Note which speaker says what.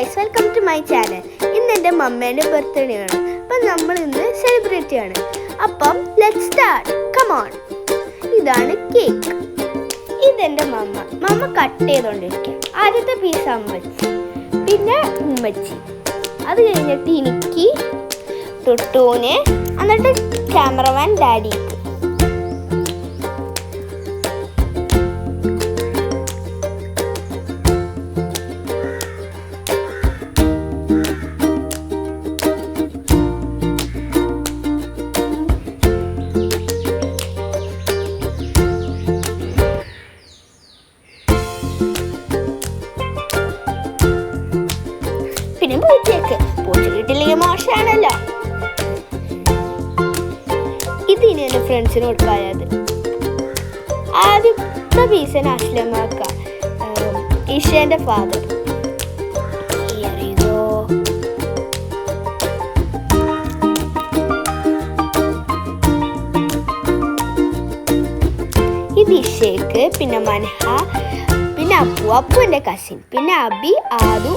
Speaker 1: Guys, welcome to my channel. ഇന്ന് എൻ്റെ മമ്മേൻ്റെ birthday ആണ്. അപ്പം നമ്മൾ ഇന്ന് സെലിബ്രേറ്റ് ചെയ്യാണ്. അപ്പം ലെറ്റ്സ് സ്റ്റാർട്ട്. Come on. ഇതാണ് കേക്ക്. ഇതെൻ്റെ മമ്മ കട്ട് ചെയ്തുകൊണ്ടിരിക്കുക. ആദ്യത്തെ പീസ് അമ്മച്ചി, പിന്നെ ഉമ്മച്ചി, അത് കഴിഞ്ഞിട്ട് എനിക്ക്, ടുട്ടൂന്, എന്നിട്ട് ക്യാമറമാൻ ഡാഡിക്ക്. പിന്നെ പൂച്ചയ്ക്ക് കിട്ടില്ലെങ്കിൽ മോശമാണല്ലോ. ഇതിന് എൻ്റെ ഫ്രണ്ട്സിന് കൊടുക്കായത്. ആദ്യത്തെ പീസിന് അസ്ലമാക്ക, ഈശേൻ്റെ ഫാദർ. ഇത് ഇഷേക്ക്, പിന്നെ മൻഹ, പിന്നെ അപ്പു എൻ്റെ കസിൻ, പിന്നെ അബി, ആദു.